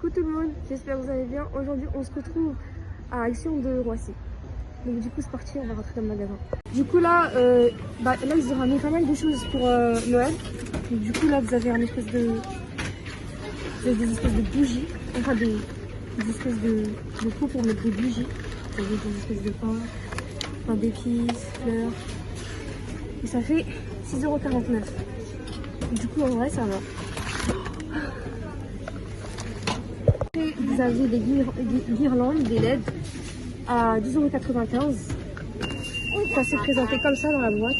Coucou tout le monde, j'espère que vous allez bien. Aujourd'hui on se retrouve à Action de Roissy. Donc du coup c'est parti, on va rentrer dans le magasin. Du coup là, là ils ont ramené pas mal de choses pour Noël. Donc, du coup là vous avez des espèces de bougies, enfin des espèces de pots pour mettre des bougies. Vous avez des espèces de pain d'épices, fleurs. Et ça fait 6,49 €. Du coup en vrai ça va. Et vous avez des guirlandes, des LED à 12,95 €. Ça s'est présenté comme ça dans la boîte.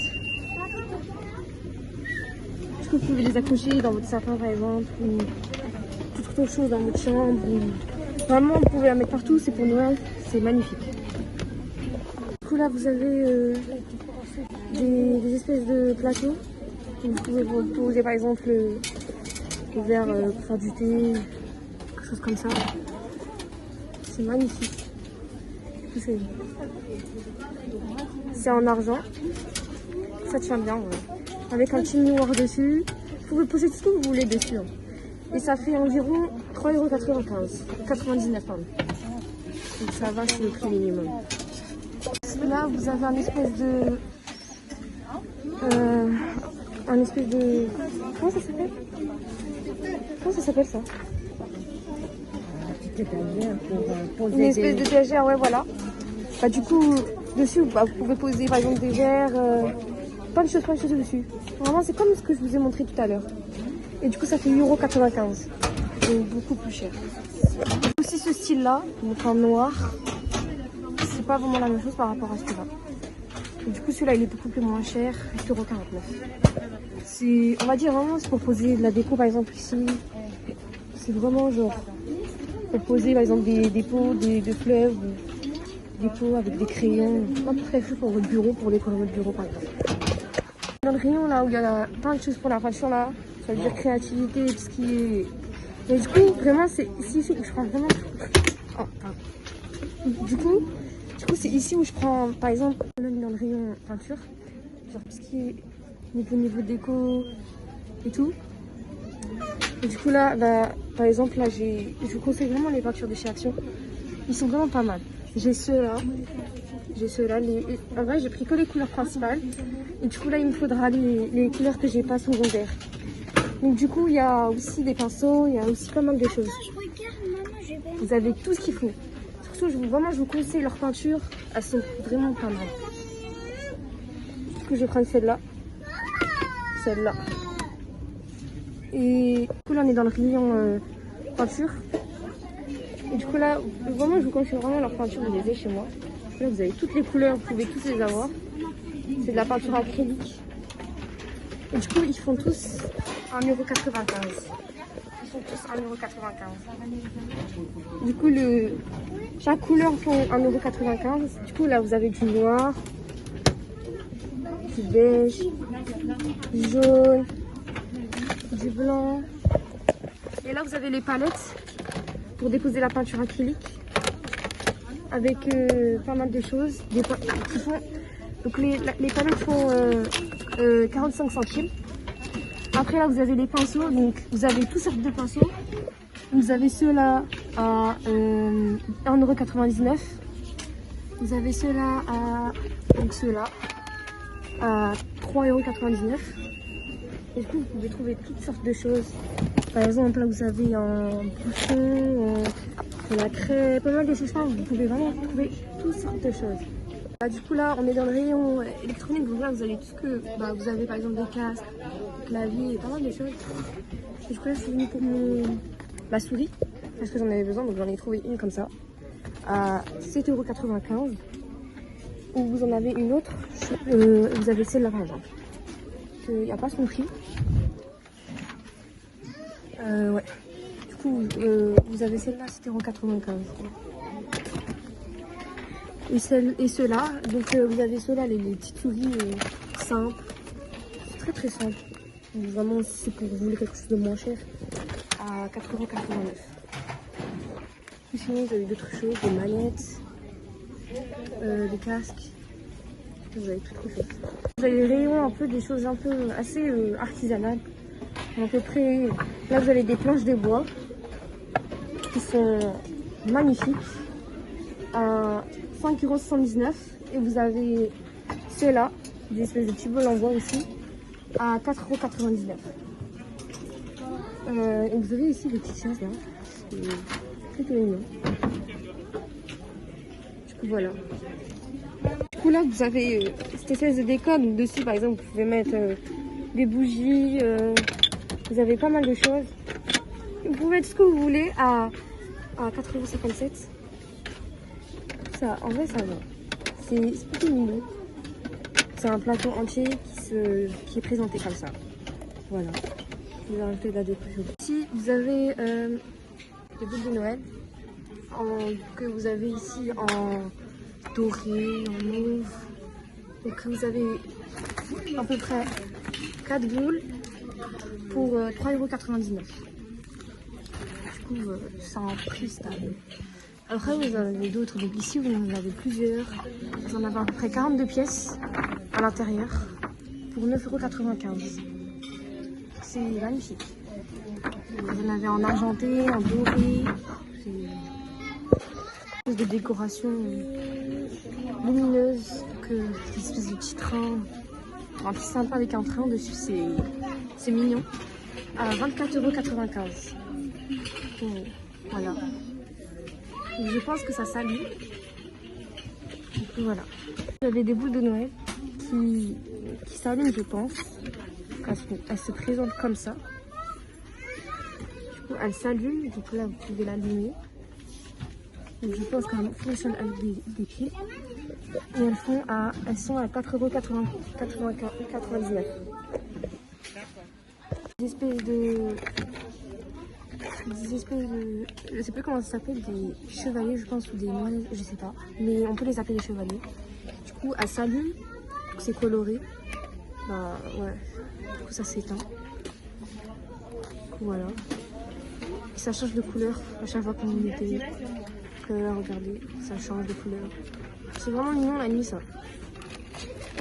Est-ce que vous pouvez les accrocher dans votre sapin par exemple, ou toute autre chose dans votre chambre. Vraiment vous pouvez la mettre partout, c'est pour Noël, c'est magnifique. Du coup là vous avez des espèces de plateaux. Vous pouvez poser par exemple le verre pour faire du thé, quelque chose comme ça. C'est magnifique. C'est en argent. Ça tient bien, ouais. Avec un petit miroir dessus. Vous pouvez poser tout ce que vous voulez dessus. Hein. Et ça fait environ 3,99 €, pardon. Donc ça va, c'est le prix minimum. Là, vous avez un espèce de... Comment ça s'appelle? Comment ça s'appelle ça? Une espèce de étagère, ouais, voilà. Bah, du coup, dessus, vous pouvez poser par exemple des verres, plein de choses dessus. Vraiment, c'est comme ce que je vous ai montré tout à l'heure. Et du coup, ça fait 1,95 €. Donc, beaucoup plus cher. Aussi, ce style-là, donc en noir, c'est pas vraiment la même chose par rapport à celui-là. Du coup, celui-là, il est beaucoup plus moins cher, 8,49 €. On va dire vraiment, c'est pour poser de la déco, par exemple, ici. C'est vraiment genre, pour poser, par exemple, des pots de fleurs, des pots avec des crayons, n'importe quelle chose pour votre bureau, pour décorer votre bureau, par exemple. Dans le rayon, là, où il y a plein de choses pour la peinture, là, ça veut dire créativité, tout ce qui est... Et du coup, vraiment, c'est ici où je prends vraiment... Oh, pardon. Du coup, c'est ici où je prends, par exemple, même dans le rayon peinture, genre tout ce qui est niveau déco et tout. Et du coup là, par exemple, là, je vous conseille vraiment les peintures de chez Action. Ils sont vraiment pas mal. J'ai ceux-là. En vrai, j'ai pris que les couleurs principales. Et du coup là, il me faudra les couleurs que j'ai pas secondaires. Donc du coup, il y a aussi des pinceaux, il y a aussi pas mal de choses. Vous avez tout ce qu'il faut. Surtout, je vous conseille leurs peintures. Elles sont vraiment pas mal. Du coup, je vais prendre celle-là. Celle-là. Et du coup, là, on est dans le rayon peinture. Et du coup, là, vraiment, je vous conseille vraiment leurs peintures. Vous les avez chez moi. Là, vous avez toutes les couleurs, vous pouvez tous les avoir. C'est de la peinture acrylique. Et du coup, ils font tous 1,95 €. Ils font tous 1,95 €. Du coup, chaque couleur font 1,95 €. Du coup, là, vous avez du noir, du beige, du jaune, du blanc. Et là, vous avez les palettes pour déposer la peinture acrylique avec pas mal de choses. Donc les palettes font 45 centimes. Après, là, vous avez les pinceaux. Donc, vous avez toutes sortes de pinceaux. Vous avez ceux-là à 1,99 €. Vous avez ceux-là à 3,99 €. Et du coup, vous pouvez trouver toutes sortes de choses. Par exemple, là, vous avez un bouchon, de la craie, pas mal de choses. Vous pouvez vraiment trouver toutes sortes de choses. Du coup, là, on est dans le rayon électronique. Donc là, vous avez tout ce que... vous avez par exemple des casques, des claviers, pas mal de choses. Et du coup, là, je suis venue pour ma souris. Parce que j'en avais besoin, donc j'en ai trouvé une comme ça. À 7,95 €. Ou vous en avez une autre. Vous avez celle-là, par exemple. Il n'y a pas son prix. Ouais. Du coup, vous avez celle-là, 7,95 €. Et ceux-là, donc vous avez ceux-là, les petites souris simples. C'est très très simple. Donc, vraiment, c'est pour vous voulez quelque chose de moins cher, à 4,89 €. Sinon, vous avez d'autres choses, des manettes, des casques. Vous avez tout chose. Vous avez les rayons un peu des choses un peu assez artisanales. À peu près, là vous avez des planches de bois. qui sont magnifiques à 5,79 €. Et vous avez ceux-là, des espèces de petits bols en bois aussi, à 4,99 €. Et vous avez ici des petites chaises là, c'est plutôt mignon. Du coup voilà. Du coup là vous avez cette espèce de décor, donc dessus par exemple vous pouvez mettre des bougies, vous avez pas mal de choses. Vous pouvez mettre ce que vous voulez à 4,57 €. Ça, en vrai ça va. C'est plutôt mignon. C'est un plateau entier qui est présenté comme ça. Voilà. Vous avez rajouté de la déco. Ici, vous avez des boules de Noël que vous avez ici en doré, en mauve. Donc vous avez à peu près 4 boules pour 3,99 €. Du coup, c'est un prix stable. Après, vous en avez d'autres. Donc ici, vous en avez plusieurs. Vous en avez à peu près 42 pièces à l'intérieur pour 9,95 €. C'est magnifique. Vous en avez en argenté, en doré. C'est une espèce de décoration lumineuse, que des espèces de petits trains. Un petit sympa avec un train dessus, c'est mignon. À 24,95 €. Voilà. Donc, je pense que ça s'allume. Donc voilà. Vous avez des boules de Noël qui s'allument, je pense. Elles se présentent comme ça. Du coup, elles s'allument. Du coup, là, vous pouvez l'allumer. Donc, je pense qu'elles fonctionnent avec des pieds. Et elles sont à 4,99 €. Des espèces de... je sais plus comment ça s'appelle, des chevaliers je pense, ou des moines, je sais pas, mais on peut les appeler des chevaliers. Du coup elles s'allument, c'est coloré, bah ouais, du coup ça s'éteint. Voilà, et ça change de couleur à chaque fois qu'on met des couleurs. Regardez, ça change de couleur, c'est vraiment mignon la nuit ça.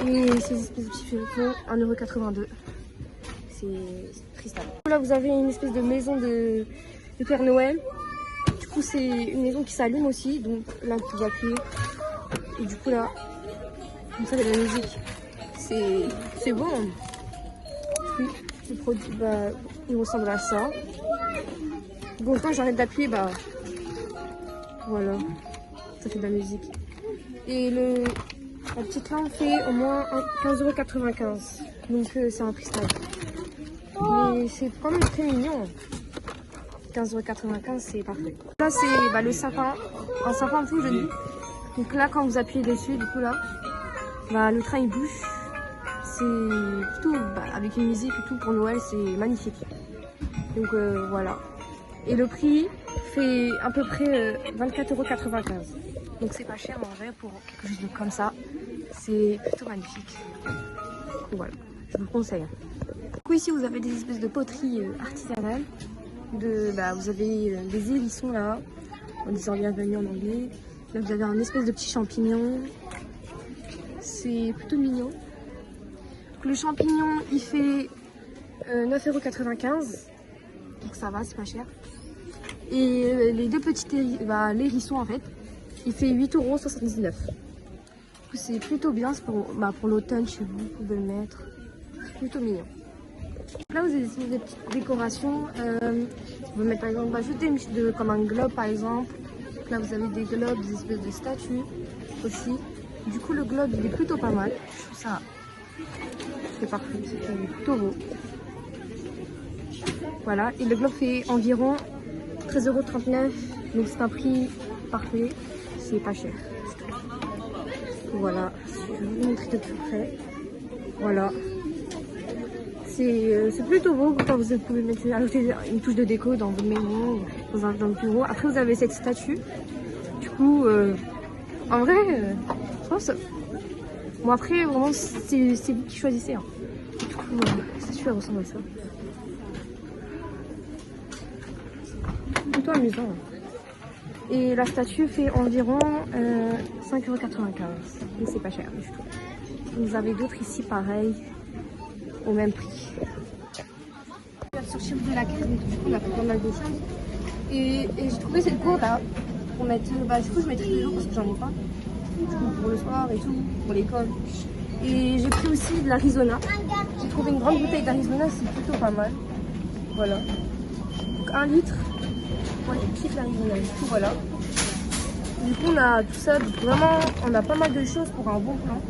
Et ces espèces de petits féricons, 1,82 €. C'est triste. Là vous avez une espèce de maison de Père Noël. Du coup c'est une maison qui s'allume aussi, donc là vous pouvez appuyer et du coup là comme ça il y a de la musique, c'est bon. Puis le produit, bah, il ressemble à ça. Bon, quand j'arrête d'appuyer, bah voilà, ça fait de la musique. Et la petite lampe fait au moins 15,95 €, donc c'est un prix stable. Mais c'est quand même très mignon. 15,95 €, c'est parfait. Là, c'est le sapin, un sapin tout joli. Donc là, quand vous appuyez dessus, du coup là, le train il bouge. C'est plutôt avec une musique et tout pour Noël, c'est magnifique. Donc voilà. Et le prix fait à peu près 24,95 €. Donc c'est pas cher en vrai pour quelque chose de comme ça. C'est plutôt magnifique. Donc, voilà, je vous le conseille. Du coup ici vous avez des espèces de poteries artisanales. Vous avez des hérissons là, en disant bienvenue en anglais. Là vous avez un espèce de petit champignon. C'est plutôt mignon. Donc, le champignon il fait 9,95 €. Donc ça va, c'est pas cher. Et les deux petits l'hérisson en fait, il fait 8,79 €. C'est plutôt bien, c'est pour l'automne chez vous, vous pouvez le mettre. C'est plutôt mignon. Là vous avez des petites décorations. Vous pouvez mettre par exemple, ajouter comme un globe par exemple. Donc là vous avez des globes, des espèces de statues aussi. Du coup le globe il est plutôt pas mal. Je trouve ça c'est parfait, c'est plutôt beau. Voilà, et le globe fait environ 13,39 €. Donc c'est un prix parfait, c'est pas cher. Voilà, je vais vous montrer de plus près. Voilà. C'est plutôt beau quand vous pouvez ajouter une touche de déco dans votre maison, dans le bureau. Après vous avez cette statue. Du coup, en vrai, je pense... Bon après, vraiment, c'est vous qui choisissez. Hein. Du coup, la statue elle ressemble à ça. Plutôt amusant. Et la statue fait environ 5,95 €. Mais c'est pas cher du tout. Vous avez d'autres ici pareil, au même prix. On va sortir de la caisse, donc du coup on a fait pas mal de choses. Et j'ai trouvé cette gourde là pour mettre. Bah, du coup, je mettrai de l'eau parce que j'en ai pas. Du coup, pour le soir et tout, pour l'école. Et j'ai pris aussi de l'Arizona. J'ai trouvé une grande bouteille d'Arizona, c'est plutôt pas mal. Voilà. Donc 1 litre. Ouais, c'est l'Arizona. Du coup, voilà. Du coup, on a tout ça. Donc vraiment, on a pas mal de choses pour un bon plan.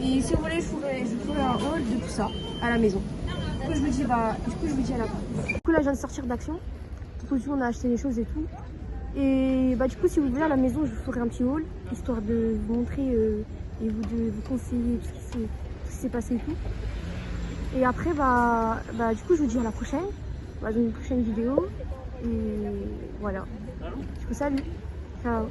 Et si vous voulez, je vous ferai un haul de tout ça à la maison. Du coup, je vous dis, à la fin. Du coup, là, je viens de sortir d'Action. Tout on a acheté les choses et tout. Et bah, du coup, si vous voulez, à la maison, je vous ferai un petit haul, histoire de vous montrer et de vous conseiller tout ce qui s'est passé et tout. Et après, du coup, je vous dis à la prochaine, dans une prochaine vidéo. Et voilà. Du coup, salut. Ciao.